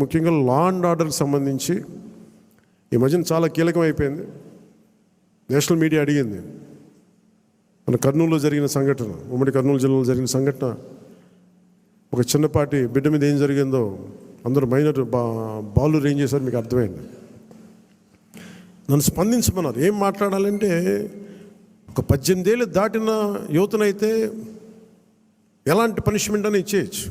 ముఖ్యంగా law and ఆర్డర్కి సంబంధించి ఈ మధ్యన చాలా కీలకం అయిపోయింది. నేషనల్ మీడియా అడిగింది, మన కర్నూలులో జరిగిన సంఘటన, ఉమ్మడి కర్నూలు జిల్లాలో జరిగిన సంఘటన, ఒక చిన్నపాటి బిడ్డ మీద ఏం జరిగిందో అందరూ మైనర్ బాలు ఏం చేశారు మీకు అర్థమైంది. నన్ను స్పందించమన్నారు. ఏం మాట్లాడాలంటే, ఒక 18 ఏళ్ళు దాటిన యువతనైతే ఎలాంటి పనిష్మెంట్ అని ఇచ్చేయచ్చు.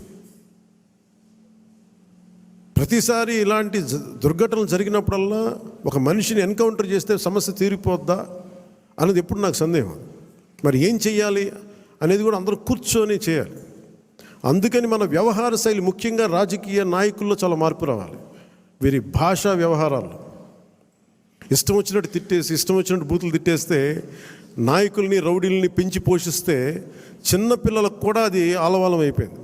ప్రతిసారి ఇలాంటి దుర్ఘటనలు జరిగినప్పుడల్లా ఒక మనిషిని ఎన్కౌంటర్ చేస్తే సమస్య తీరిపోద్దా అనేది ఎప్పుడు నాకు సందేహం. మరి ఏం చెయ్యాలి అనేది కూడా అందరూ కూర్చొని చేయాలి. అందుకని మన వ్యవహార శైలి, ముఖ్యంగా రాజకీయ నాయకుల్లో చాలా మార్పు రావాలి. వీరి భాషా వ్యవహారాలు ఇష్టం వచ్చినట్టు తిట్టేసి, ఇష్టం వచ్చినట్టు బూతులు తిట్టేస్తే, నాయకుల్ని రౌడీల్ని పెంచి పోషిస్తే చిన్నపిల్లలకు కూడా అది ఆలవాలం అయిపోయింది.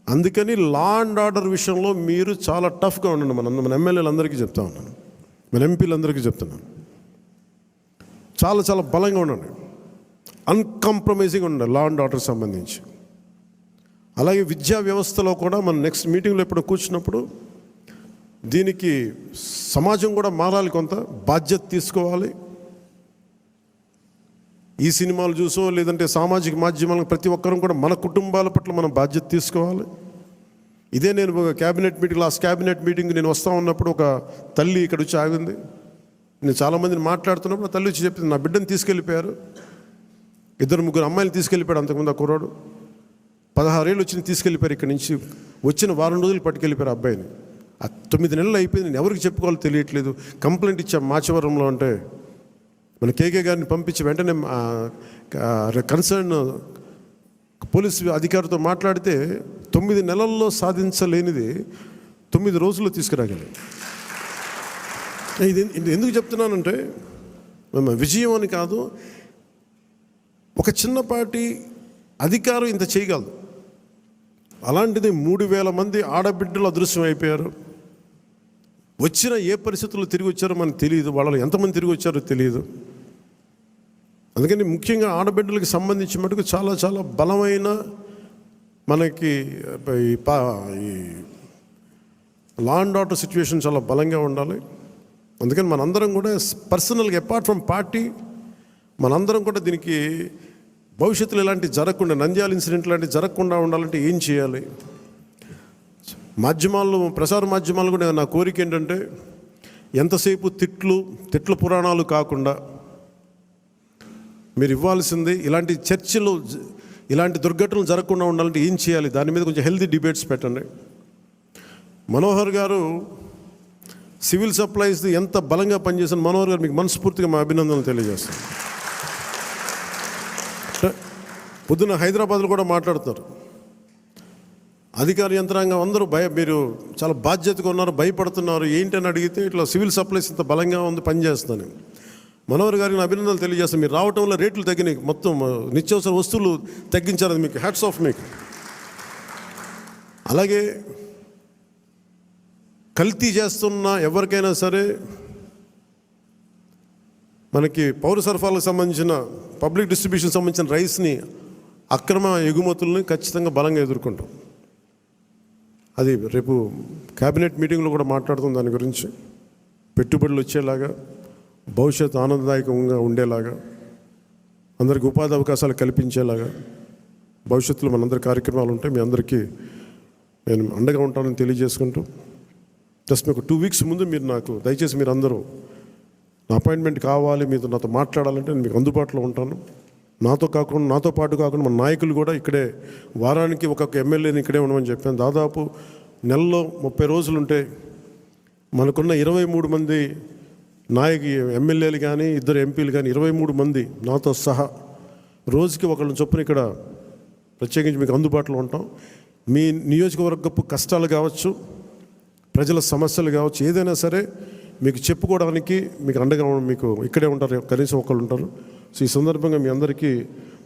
అందుకని లా అండ్ ఆర్డర్ విషయంలో మీరు చాలా టఫ్గా ఉండండి. మన ఎమ్మెల్యేలందరికీ చెప్తా ఉన్నాను, మన ఎంపీలందరికీ చెప్తున్నాను, చాలా చాలా బలంగా ఉండండి, అన్కాంప్రమైజింగ్ ఉండండి లా అండ్ ఆర్డర్ సంబంధించి. అలాగే విద్యా వ్యవస్థలో కూడా మనం నెక్స్ట్ మీటింగ్లో ఎప్పుడు కూర్చున్నప్పుడు దీనికి సమాజం కూడా మారాలి, కొంత బాధ్యత తీసుకోవాలి. ఈ సినిమాలు చూసో లేదంటే సామాజిక మాధ్యమాలకు ప్రతి ఒక్కరం కూడా మన కుటుంబాల పట్ల మనం బాధ్యత తీసుకోవాలి. ఇదే నేను ఒక cabinet meeting, last cabinet meeting నేను వస్తూ ఉన్నప్పుడు ఒక తల్లి ఇక్కడ వచ్చి ఆగింది. నేను చాలామందిని మాట్లాడుతున్నప్పుడు తల్లి వచ్చి చెప్పింది, నా బిడ్డను తీసుకెళ్ళిపోయారు, 2-3 అమ్మాయిలు తీసుకెళ్ళిపోయాడు. అంతకుముందు ఆ కుర్రాడు 16 ఏళ్ళు వచ్చి తీసుకెళ్ళిపోయారు. ఇక్కడి నుంచి వచ్చిన 1 వారం రోజులు పట్టుకెళ్ళిపోయారు అబ్బాయిని. 9 నెలలు అయిపోయింది, నేను ఎవరికి చెప్పుకోవాలో తెలియట్లేదు. కంప్లైంట్ ఇచ్చాం మాచవరంలో. అంటే మన కేకే గారిని పంపించి వెంటనే కన్సర్న్ పోలీసు అధికారితో మాట్లాడితే 9 నెలల్లో సాధించలేనిది 9 రోజుల్లో తీసుకురాగలిగాం. ఇది ఎందుకు చెప్తున్నానంటే, విజయం అని కాదు, ఒక చిన్నపాటి అధికారం ఇంత చేయగలదు. అలాంటిది 3000 మంది ఆడబిడ్డలు అదృశ్యం అయిపోయారు. వచ్చిన ఏ పరిస్థితుల్లో తిరిగి వచ్చారో మనకు తెలియదు, వాళ్ళు ఎంతమంది తిరిగి వచ్చారో తెలియదు. అందుకని ముఖ్యంగా ఆడబిడ్డలకు సంబంధించి మటుకు చాలా చాలా బలమైన మనకి ఈ లా అండ్ ఆర్డర్ సిచ్యువేషన్ చాలా బలంగా ఉండాలి. అందుకని మనందరం కూడా పర్సనల్గా, అపార్ట్ ఫ్రమ్ పార్టీ, మనందరం కూడా దీనికి భవిష్యత్తులో ఇలాంటివి జరగకుండా, నంద్యాల ఇన్సిడెంట్ లాంటివి జరగకుండా ఉండాలంటే ఏం చేయాలి? మాధ్యమాల్లో, ప్రసార మాధ్యమాలు కూడా నా కోరిక ఏంటంటే, ఎంతసేపు తిట్ల పురాణాలు కాకుండా మీరు ఇవ్వాల్సింది ఇలాంటి చర్చలు, ఇలాంటి దుర్ఘటనలు జరగకుండా ఉండాలంటే ఏం చేయాలి, దాని మీద కొంచెం హెల్తీ డిబేట్స్ పెట్టండి. మనోహర్ గారు సివిల్ సప్లైస్ ఎంత బలంగా పనిచేసిన మనోహర్ గారు, మీకు మనస్ఫూర్తిగా మా అభినందనలు తెలియజేస్తాను. పొద్దున్న హైదరాబాద్లో కూడా మాట్లాడుతున్నారు, అధికార యంత్రాంగం అందరూ మీరు చాలా బాధ్యతగా ఉన్నారు, భయపడుతున్నారు ఏంటని అడిగితే, ఇట్లా సివిల్ సప్లైస్ ఇంత బలంగా ఉంది, పనిచేస్తాను. మనోహర్ గారికి అభినందనలు తెలియజేస్తాను. మీరు రావటం వల్ల రేట్లు తగ్గినాయి, మొత్తం నిత్యావసర వస్తువులు తగ్గించారు, అది మీకు హ్యాట్స్ ఆఫ్ మీకు. అలాగే కల్తీ చేస్తున్న ఎవరికైనా సరే, మనకి పౌర సరఫరాలకు సంబంధించిన, పబ్లిక్ డిస్ట్రిబ్యూషన్ సంబంధించిన రైస్ని, అక్రమ ఎగుమతుల్ని ఖచ్చితంగా బలంగా ఎదుర్కొంటాం. అది రేపు క్యాబినెట్ మీటింగ్లో కూడా మాట్లాడుతాం దాని గురించి. పెట్టుబడులు వచ్చేలాగా, భవిష్యత్తు ఆనందదాయకంగా ఉండేలాగా, అందరికీ ఉపాధి అవకాశాలు కల్పించేలాగా భవిష్యత్తులో మనందరి కార్యక్రమాలు ఉంటాయి. మీ అందరికీ నేను అండగా ఉంటానని తెలియజేసుకుంటూ, జస్ట్ మీకు 2 వీక్స్ ముందు మీరు నాకు దయచేసి మీరు అందరూ నా అపాయింట్మెంట్ కావాలి, మీతో నాతో మాట్లాడాలంటే నేను మీకు అందుబాటులో ఉంటాను. నాతో పాటు కాకుండా మన నాయకులు కూడా ఇక్కడే, వారానికి ఒక్కొక్క ఎమ్మెల్యేని ఇక్కడే ఉండమని చెప్పాను. దాదాపు నెలలో 30 రోజులు ఉంటే మనకున్న 23 మంది ఎమ్మెల్యేలు కానీ, 2 ఎంపీలు కానీ, 23 మంది నాతో సహా రోజుకి ఒకళ్ళని చొప్పున ఇక్కడ ప్రత్యేకించి మీకు అందుబాటులో ఉంటాం. మీ నియోజకవర్గపు కష్టాలు కావచ్చు, ప్రజల సమస్యలు కావచ్చు, ఏదైనా సరే మీకు చెప్పుకోవడానికి మీకు అండగా మీకు ఇక్కడే ఉంటారు, కనీసం ఒకళ్ళు ఉంటారు. సో ఈ సందర్భంగా మీ అందరికీ,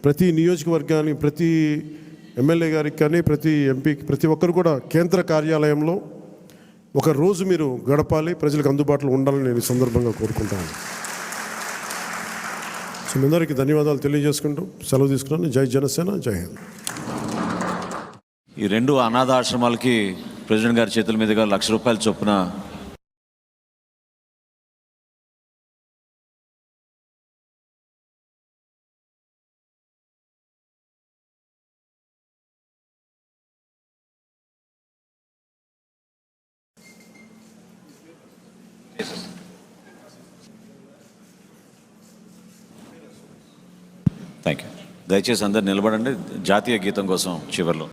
ప్రతి నియోజకవర్గానికి, ప్రతి ఎమ్మెల్యే గారికి కానీ, ప్రతి ఎంపీకి, ప్రతి ఒక్కరు కూడా కేంద్ర కార్యాలయంలో ఒక రోజు మీరు గడపాలి, ప్రజలకు అందుబాటులో ఉండాలని నేను ఈ సందర్భంగా కోరుకుంటాను. సో మీ అందరికీ ధన్యవాదాలు తెలియజేసుకుంటూ సెలవు తీసుకున్నాను. జై జనసేన, జై హింద్. ఈ 2 అనాథాశ్రమాలకి ప్రెసిడెంట్ గారి చేతుల మీదుగా ₹1,00,000 చొప్పున థ్యాంక్ యూ. దయచేసి అందరు నిలబడండి జాతీయ గీతం కోసం చివర్లో.